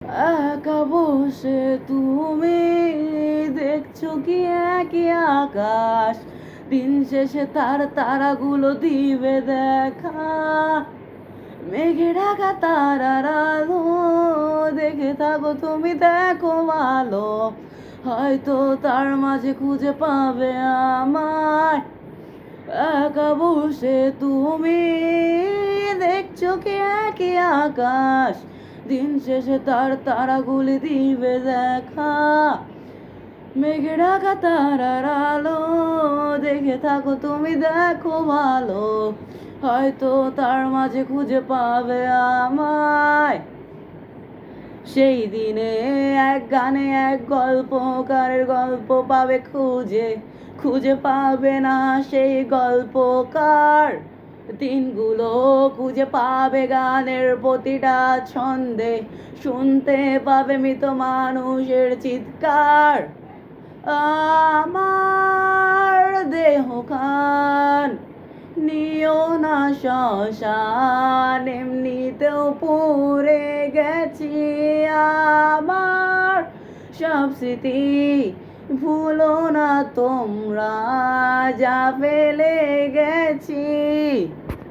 একা বসে তুমি দেখছো কি একই আকাশ, দিন শেষে তার তারাগুলো দিবে দেখা। মেঘে ঢাকা তারার আলো দেখে থাকো তুমি, দেখো ভালো, হয়তো তার মাঝে খুঁজে পাবে আমায়। একা বসে তুমি দেখছো কি একই আকাশ, দিন শেষে তার তারাগুলি দিবে দেখা। মেঘে ঢাকা তারার আলো দেখে থাকো তুমি, দেখো ভালো, হয়তো তার মাঝে খুঁজে পাবে আমায়। সেই দিনে এক গানে এক গল্পকারের গল্প পাবে খুঁজে, খুঁজে পাবে না সেই গল্পকার। দিনগুলো খুঁজে পাবে গানের প্রতিটা ছন্দে, শুনতে পাবে মৃত মানুষের চিৎকার। আমার দেহ খান নিও না শ্মশান, এমনিতেও পুড়ে গেছি। আমার সব স্মৃতি ভুলো না তোমরা, যা ফেলে গেছি।